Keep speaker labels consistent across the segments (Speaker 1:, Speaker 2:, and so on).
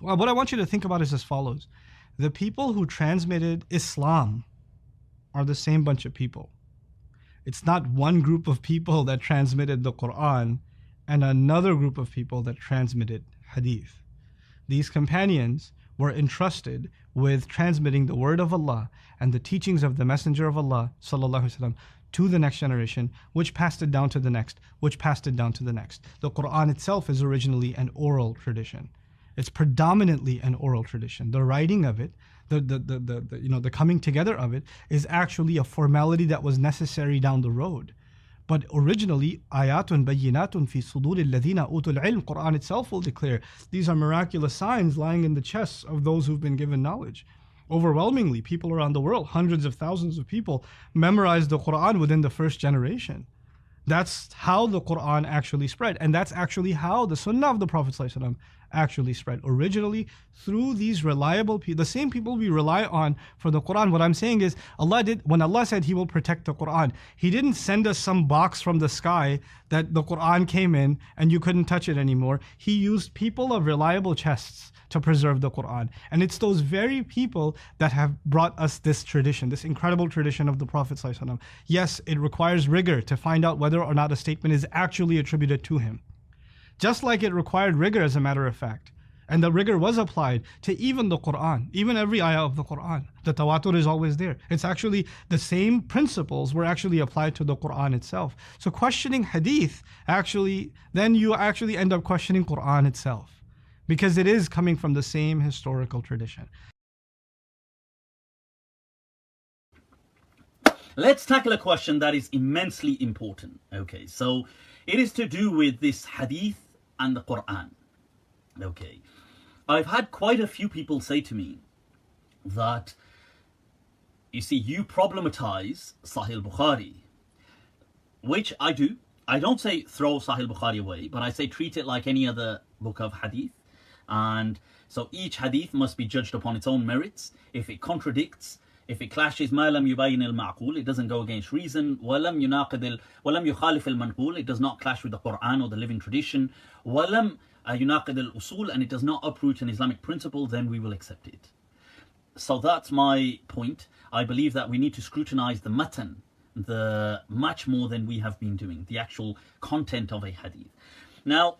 Speaker 1: Well, what I want you to think about is as follows. The people who transmitted Islam are the same bunch of people. It's not one group of people that transmitted the Quran and another group of people that transmitted hadith. These companions were entrusted with transmitting the word of Allah and the teachings of the Messenger of Allah sallallahu alaihi wasallam to the next generation, which passed it down to the next, which passed it down to the next. The Quran itself is originally an oral tradition. It's predominantly an oral tradition. The writing of it, the coming together of it is actually a formality that was necessary down the road. But originally, ayatun bayyinatun fi suduri alladhina utul ilm, Quran itself will declare, these are miraculous signs lying in the chests of those who've been given knowledge. Overwhelmingly, people around the world, hundreds of thousands of people, memorized the Quran within the first generation. That's how the Quran actually spread. And that's actually how the Sunnah of the Prophet ﷺ actually spread. Originally, through these reliable people, the same people we rely on for the Quran. What I'm saying is, when Allah said He will protect the Quran, He didn't send us some box from the sky that the Quran came in and you couldn't touch it anymore. He used people of reliable chests to preserve the Quran. And it's those very people that have brought us this tradition, this incredible tradition of the Prophet ﷺ. Yes, it requires rigor to find out whether or not a statement is actually attributed to him. Just like it required rigor, as a matter of fact. And the rigor was applied to even the Quran, even every ayah of the Quran. The tawatur is always there. It's actually the same principles were actually applied to the Quran itself. So questioning hadith, then you actually end up questioning Quran itself, because it is coming from the same historical tradition.
Speaker 2: Let's tackle a question that is immensely important. Okay, so it is to do with this hadith and the Quran. Okay, I've had quite a few people say to me that, you see, you problematize Sahih Bukhari, which I do. I don't say throw Sahih Bukhari away, but I say treat it like any other book of hadith. And so each hadith must be judged upon its own merits. If it contradicts, if it clashes, ما لم يبين المعقول, it doesn't go against reason. ولم يخالف المنقول, it does not clash with the Quran or the living tradition. ولم يناقض الأصول, and it does not uproot an Islamic principle, then we will accept it. So that's my point. I believe that we need to scrutinize the matan, much more than we have been doing, the actual content of a hadith. Now,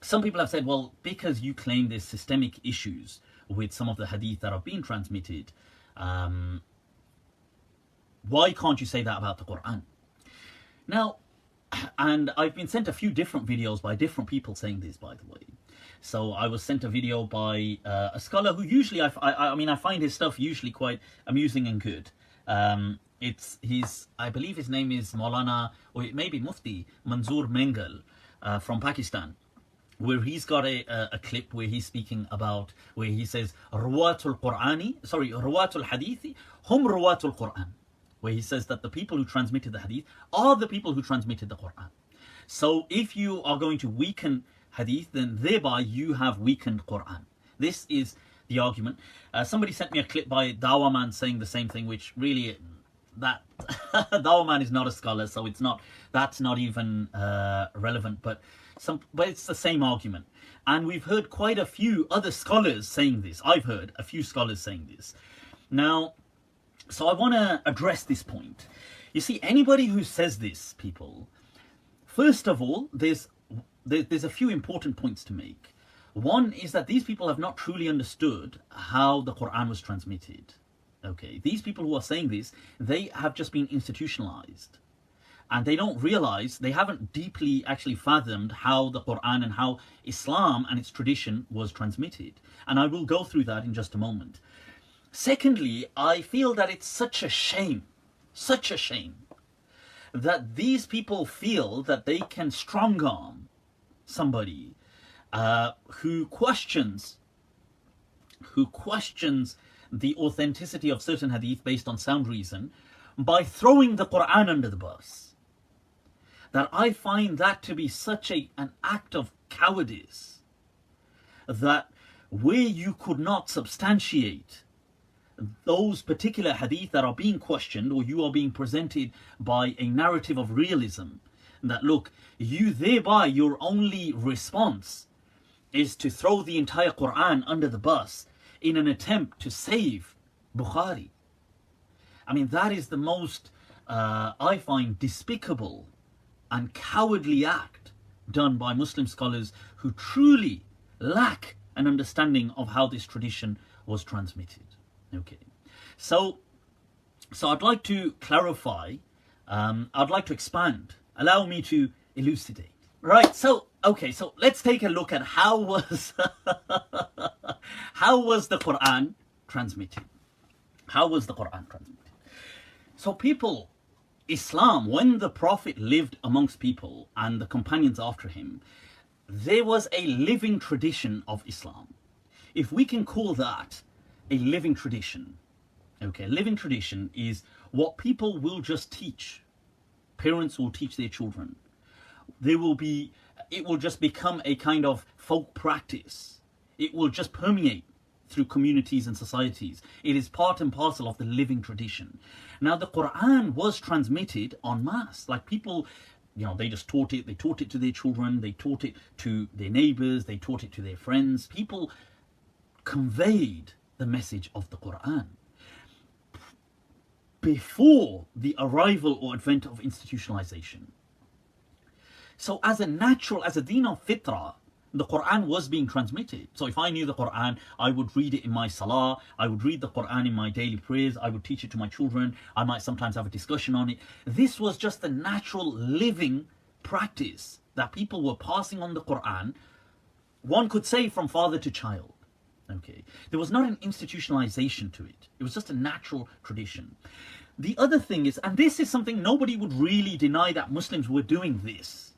Speaker 2: some people have said, well, because you claim there's systemic issues with some of the hadith that are being transmitted, why can't you say that about the Quran? Now, and I've been sent a few different videos by different people saying this, by the way. So I was sent a video by a scholar who usually, I find his stuff usually quite amusing and good. I believe his name is Maulana, or it may be Mufti Manzoor Mengal from Pakistan, where he's got a clip where he's speaking about, where he says, Ruwatul Hadithi, hum Ruwatul Quran, where he says that the people who transmitted the hadith are the people who transmitted the Quran. So if you are going to weaken hadith, then thereby you have weakened Quran. This is the argument. Somebody sent me a clip by Dawah Man saying the same thing, which really, that Dawah Man is not a scholar, so that's not even relevant, but it's the same argument. And we've heard quite a few other scholars saying this. I've heard a few scholars saying this. Now, so I want to address this point. You see, anybody who says this, people, first of all, there's a few important points to make. One is that these people have not truly understood how the Quran was transmitted. Okay, these people who are saying this, they have just been institutionalized. And they don't realize, they haven't deeply actually fathomed how the Quran and how Islam and its tradition was transmitted. And I will go through that in just a moment. Secondly, I feel that it's such a shame that these people feel that they can strong-arm somebody who questions the authenticity of certain hadith based on sound reason by throwing the Quran under the bus. That I find that to be such an act of cowardice, that where you could not substantiate those particular hadith that are being questioned, or you are being presented by a narrative of realism, that look, you thereby, your only response is to throw the entire Quran under the bus in an attempt to save Bukhari. I mean, that is the most, I find, despicable and cowardly act done by Muslim scholars who truly lack an understanding of how this tradition was transmitted. Okay, so I'd like to clarify, I'd like to expand. Allow me to elucidate. Right, so let's take a look at how was the Quran transmitted. How was the Quran transmitted? So people, Islam, when the Prophet lived amongst people and the companions after him, there was a living tradition of Islam. If we can call that a living tradition, okay, living tradition is what people will just teach. Parents will teach their children. It will just become a kind of folk practice. It will just permeate through communities and societies. It is part and parcel of the living tradition. Now, the Quran was transmitted en masse. Like people, they just taught it. They taught it to their children. They taught it to their neighbors. They taught it to their friends. People conveyed the message of the Quran before the arrival or advent of institutionalization. So as a deen of fitrah, the Quran was being transmitted. So if I knew the Quran, I would read it in my salah, I would read the Quran in my daily prayers, I would teach it to my children, I might sometimes have a discussion on it. This was just a natural living practice that people were passing on the Quran, one could say from father to child. Okay, there was not an institutionalization to it. It was just a natural tradition. The other thing is, and this is something nobody would really deny, that Muslims were doing this.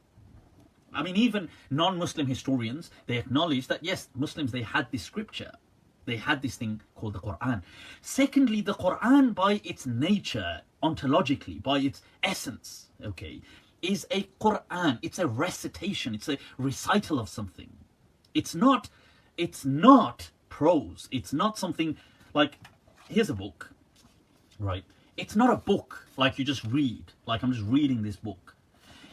Speaker 2: I mean, even non-Muslim historians, they acknowledge that yes, Muslims, they had this scripture. They had this thing called the Quran. Secondly, the Quran, by its nature, ontologically, by its essence, okay, is a Quran. It's a recitation. It's a recital of something. It's not prose. It's not something like, here's a book, right? It's not a book like you just read, like I'm just reading this book.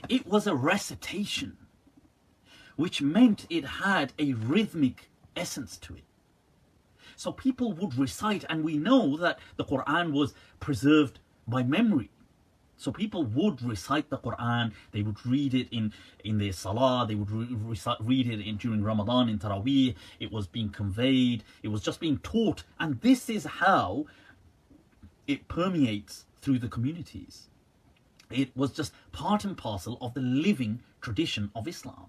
Speaker 2: It was a recitation, which meant it had a rhythmic essence to it. So people would recite, and we know that the Quran was preserved by memory. So people would recite the Quran, they would read it in their salah, they would read it during Ramadan, in Taraweeh, it was being conveyed, it was just being taught, and this is how it permeates through the communities. It was just part and parcel of the living tradition of Islam.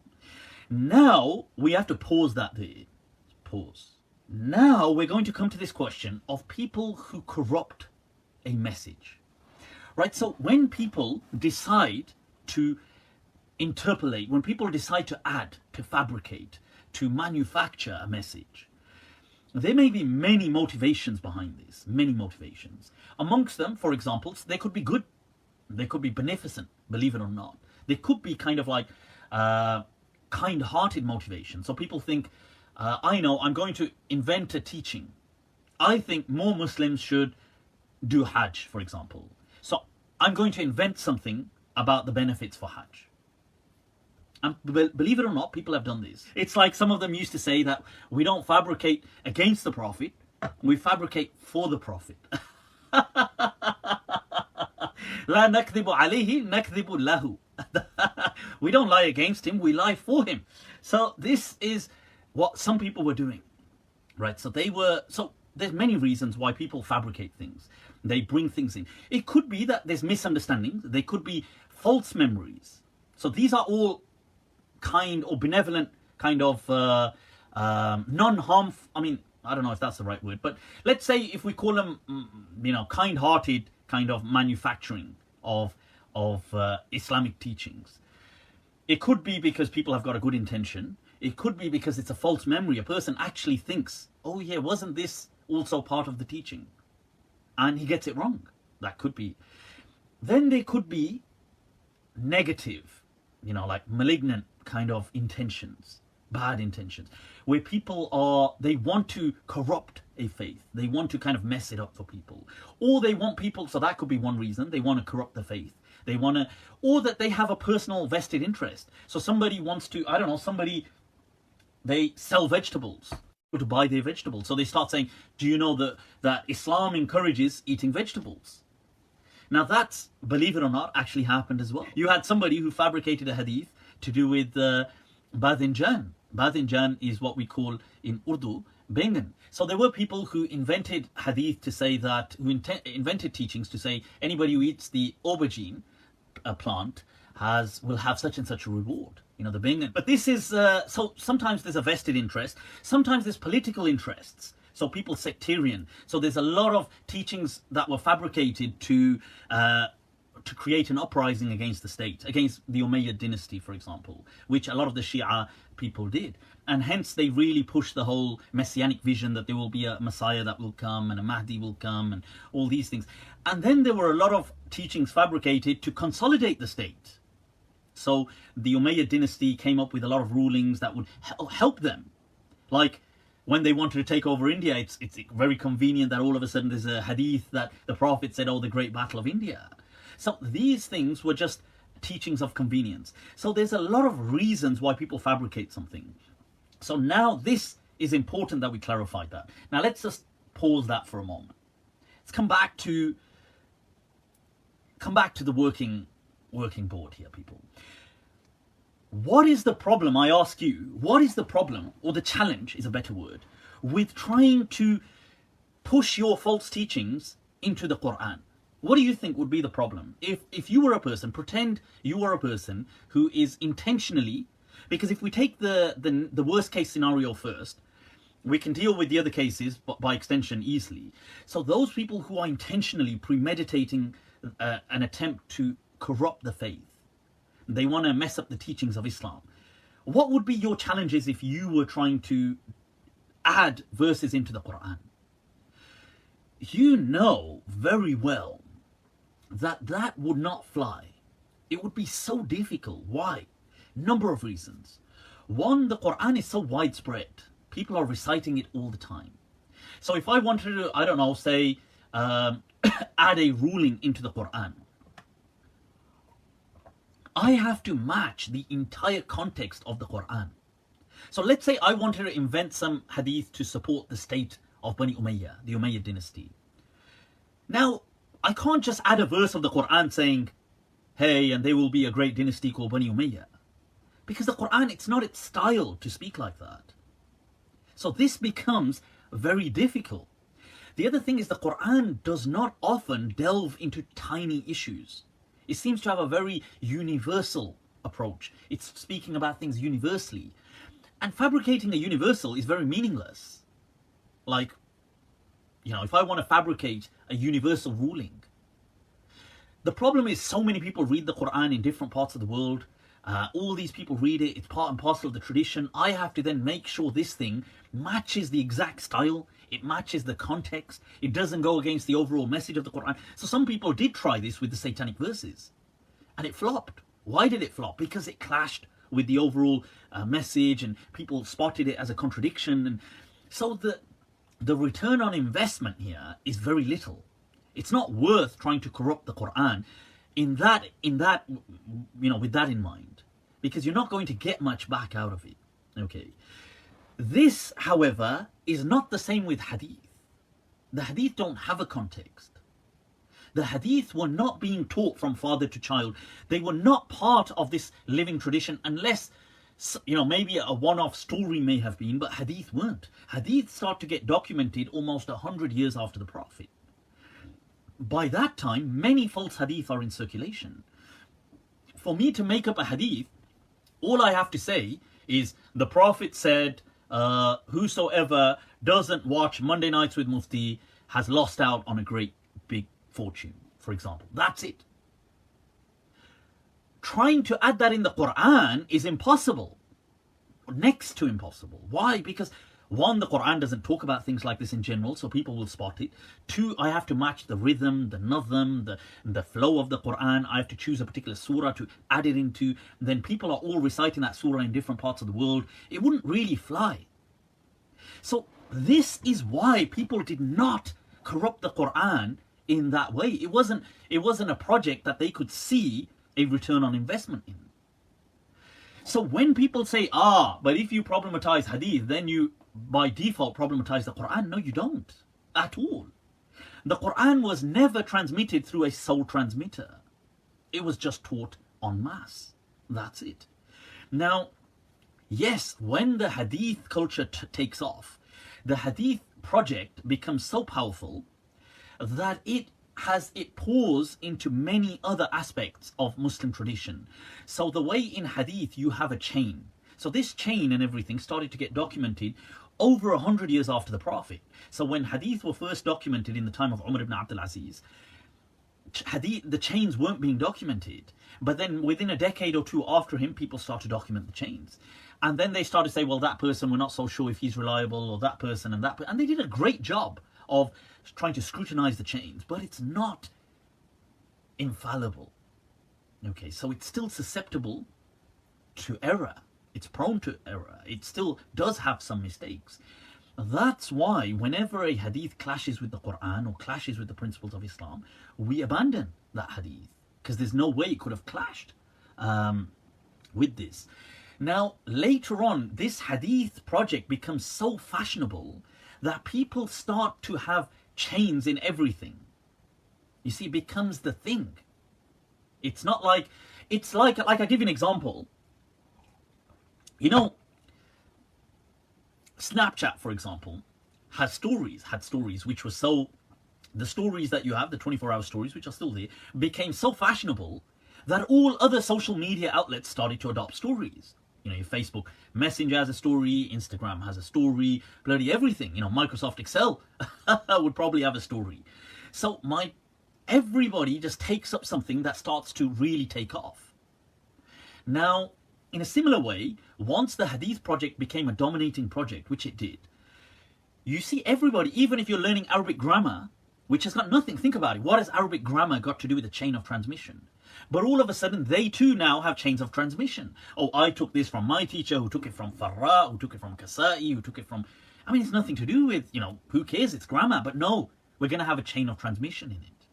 Speaker 2: Now, we have to pause that there. Pause. Now, we're going to come to this question of people who corrupt a message. Right, so when people decide to interpolate, when people decide to add, to fabricate, to manufacture a message, there may be many motivations behind this, many motivations. Amongst them, for example, they could be good, they could be beneficent, believe it or not. They could be kind of like kind-hearted motivation. So people think, I know, I'm going to invent a teaching. I think more Muslims should do Hajj, for example. So I'm going to invent something about the benefits for Hajj. And believe it or not, people have done this. It's like some of them used to say that we don't fabricate against the Prophet, we fabricate for the Prophet. La nakdhibu alayhi, nakdhibu lahu. We don't lie against him, we lie for him. So this is what some people were doing. Right? So there's many reasons why people fabricate things. They bring things in. It could be that there's misunderstandings. They could be false memories. So these are all kind or benevolent kind of non-harmful, I mean, I don't know if that's the right word, but let's say if we call them, kind-hearted kind of manufacturing of Islamic teachings. It could be because people have got a good intention. It could be because it's a false memory. A person actually thinks, oh yeah, wasn't this also part of the teaching? And he gets it wrong. That could be. Then there could be negative, like malignant kind of intentions, bad intentions, where people they want to corrupt a faith. They want to kind of mess it up for people. Or they want people, so that could be one reason, they want to corrupt the faith. They want to, or that they have a personal vested interest. So somebody wants to, somebody they sell vegetables to buy their vegetables. So they start saying, do you know that Islam encourages eating vegetables? Now that's, believe it or not, actually happened as well. You had somebody who fabricated a hadith to do with Badinjan. Badinjan is what we call in Urdu Bengan. So there were people who invented hadith to say that, who invented teachings to say anybody who eats the aubergine plant will have such and such a reward. You know, the Bengan. But this is, so sometimes there's a vested interest, sometimes there's political interests. So people sectarian. So there's a lot of teachings that were fabricated to create an uprising against the state, against the Umayyad dynasty, for example, which a lot of the Shia people did. And hence they really pushed the whole messianic vision that there will be a Messiah that will come and a Mahdi will come and all these things. And then there were a lot of teachings fabricated to consolidate the state. So the Umayyad dynasty came up with a lot of rulings that would help them. Like when they wanted to take over India, it's very convenient that all of a sudden there's a hadith that the Prophet said, oh, the great battle of India. So these things were just teachings of convenience. So there's a lot of reasons why people fabricate something. So now this is important that we clarify that. Now let's just pause that for a moment. Let's come back to the working board here, people. What is the problem, I ask you, what is the problem, or the challenge is a better word, with trying to push your false teachings into the Quran? What do you think would be the problem? If you were a person, pretend you were a person who is intentionally, because if we take the worst case scenario first, we can deal with the other cases by extension easily. So those people who are intentionally premeditating an attempt to corrupt the faith, they want to mess up the teachings of Islam. What would be your challenges if you were trying to add verses into the Quran? You know very well that would not fly. It would be so difficult. Why? Number of reasons. One, the Quran is so widespread. People are reciting it all the time. So if I wanted to, I don't know, say, add a ruling into the Quran, I have to match the entire context of the Quran. So let's say I wanted to invent some hadith to support the state of Bani Umayyah, the Umayyad dynasty. Now, I can't just add a verse of the Quran saying, hey, and there will be a great dynasty called Bani Umayyah. Because the Quran, it's not its style to speak like that. So this becomes very difficult. The other thing is the Quran does not often delve into tiny issues. It seems to have a very universal approach. It's speaking about things universally. And fabricating a universal is very meaningless. Like, you know, if I want to fabricate a universal ruling. The problem is so many people read the Quran in different parts of the world. All these people read it, it's part and parcel of the tradition. I have to then make sure this thing matches the exact style, it matches the context, it doesn't go against the overall message of the Quran. So some people did try this with the satanic verses, and it flopped. Why did it flop? Because it clashed with the overall message, and people spotted it as a contradiction. And so the return on investment here is very little. It's not worth trying to corrupt the Quran in that, you know, with that in mind, because you're not going to get much back out of it. Okay. This, however, is not the same with hadith. The hadith don't have a context. The hadith were not being taught from father to child. They were not part of this living tradition, unless, you know, maybe a one-off story may have been, but hadith weren't. Hadith start to get documented almost 100 years after the Prophet. By that time, many false hadith are in circulation. For me to make up a hadith, all I have to say is the Prophet said, whosoever doesn't watch Monday Nights with Mufti has lost out on a great big fortune, for example. That's it. Trying to add that in the Quran is impossible. Next to impossible. Why? Because one, the Quran doesn't talk about things like this in general, so people will spot it. Two, I have to match the rhythm, the nazm, the flow of the Quran. I have to choose a particular surah to add it into. Then people are all reciting that surah in different parts of the world. It wouldn't really fly. So this is why people did not corrupt the Quran in that way. It wasn't a project that they could see a return on investment in. So when people say, but if you problematize hadith, then you by default problematize the Quran. No, you don't at all. The Quran was never transmitted through a sole transmitter. It was just taught en masse. That's it. Now, yes, when the hadith culture takes off, the hadith project becomes so powerful that it pours into many other aspects of Muslim tradition. So the way in hadith you have a chain. So this chain and everything started to get documented over 100 years after the Prophet. So when hadith were first documented in the time of Umar ibn Abdul Aziz, the chains weren't being documented. But then within a decade or two after him, people started to document the chains. And then they started to say, well, that person, we're not so sure if he's reliable, or that person and that person. And they did a great job of trying to scrutinize the chains, but it's not infallible. Okay, so it's still susceptible to error. It's prone to error. It still does have some mistakes. That's why whenever a hadith clashes with the Quran or clashes with the principles of Islam, we abandon that hadith, because there's no way it could have clashed with this. Now, later on, this hadith project becomes so fashionable that people start to have chains in everything. You see, it becomes the thing. It's not like, it's like I'll give you an example. You know, Snapchat, for example, had stories which were so, the stories that you have, the 24-hour stories, which are still there, became so fashionable that all other social media outlets started to adopt stories. You know, your Facebook Messenger has a story, Instagram has a story, bloody everything. You know, Microsoft Excel would probably have a story. So everybody just takes up something that starts to really take off. Now, in a similar way, once the Hadith project became a dominating project, which it did, you see everybody, even if you're learning Arabic grammar, which has got nothing, think about it, what has Arabic grammar got to do with the chain of transmission? But all of a sudden, they too now have chains of transmission. Oh, I took this from my teacher, who took it from Farra, who took it from Kasai, who took it from... I mean, it's nothing to do with, you know, who cares, it's grammar. But no, we're going to have a chain of transmission in it.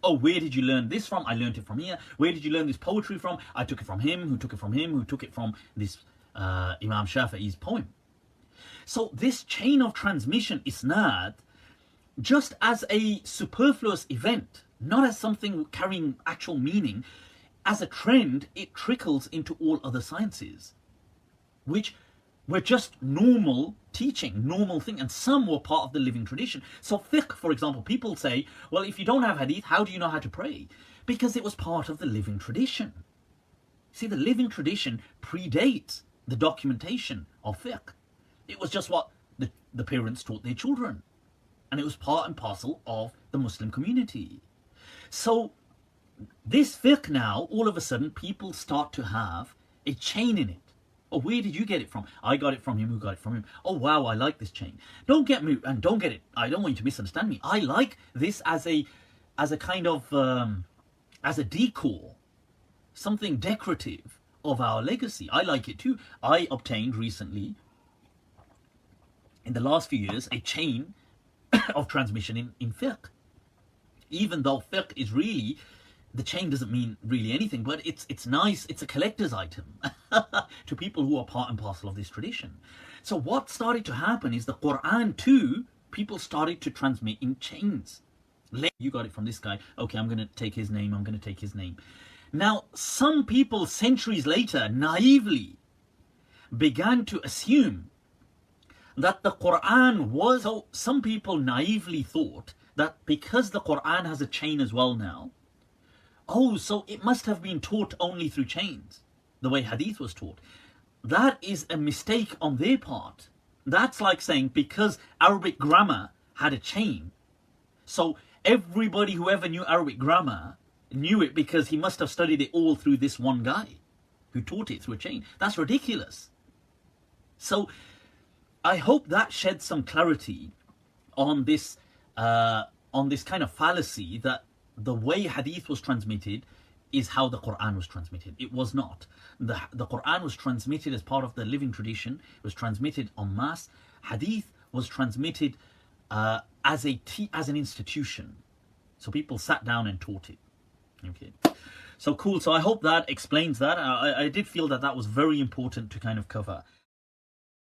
Speaker 2: Oh, where did you learn this from? I learned it from here. Where did you learn this poetry from? I took it from him, who took it from him, who took it from this Imam Shafi'i's poem. So this chain of transmission, isnad, just as a superfluous event, not as something carrying actual meaning, as a trend, it trickles into all other sciences, which were just normal teaching, normal thing, and some were part of the living tradition. So fiqh, for example, people say, well, if you don't have hadith, how do you know how to pray? Because it was part of the living tradition. See, the living tradition predates the documentation of fiqh. It was just what the parents taught their children. And it was part and parcel of the Muslim community. So this fiqh now, all of a sudden, people start to have a chain in it. Oh, where did you get it from? I got it from him, who got it from him. Oh, wow, I like this chain. Don't get me, and don't get it, I don't want you to misunderstand me. I like this as a kind of, as a decor, something decorative of our legacy. I like it too. I obtained recently, in the last few years, a chain of transmission in fiqh. Even though fiqh is really, the chain doesn't mean really anything, but it's nice, it's a collector's item to people who are part and parcel of this tradition. So what started to happen is the Quran too, people started to transmit in chains. You got it from this guy, okay, I'm going to take his name, I'm going to take his name. Now, some people centuries later naively began to assume that the Quran was, so some people naively thought that because the Quran has a chain as well now, oh, so it must have been taught only through chains, the way hadith was taught. That is a mistake on their part. That's like saying because Arabic grammar had a chain, so everybody who ever knew Arabic grammar knew it because he must have studied it all through this one guy who taught it through a chain. That's ridiculous. So I hope that sheds some clarity on this kind of fallacy that the way hadith was transmitted is how the Quran was transmitted. It was not. The Quran was transmitted as part of the living tradition. It was transmitted en masse. Hadith was transmitted as an institution. So people sat down and taught it. Okay. So cool. So I hope that explains that. I did feel that that was very important to kind of cover.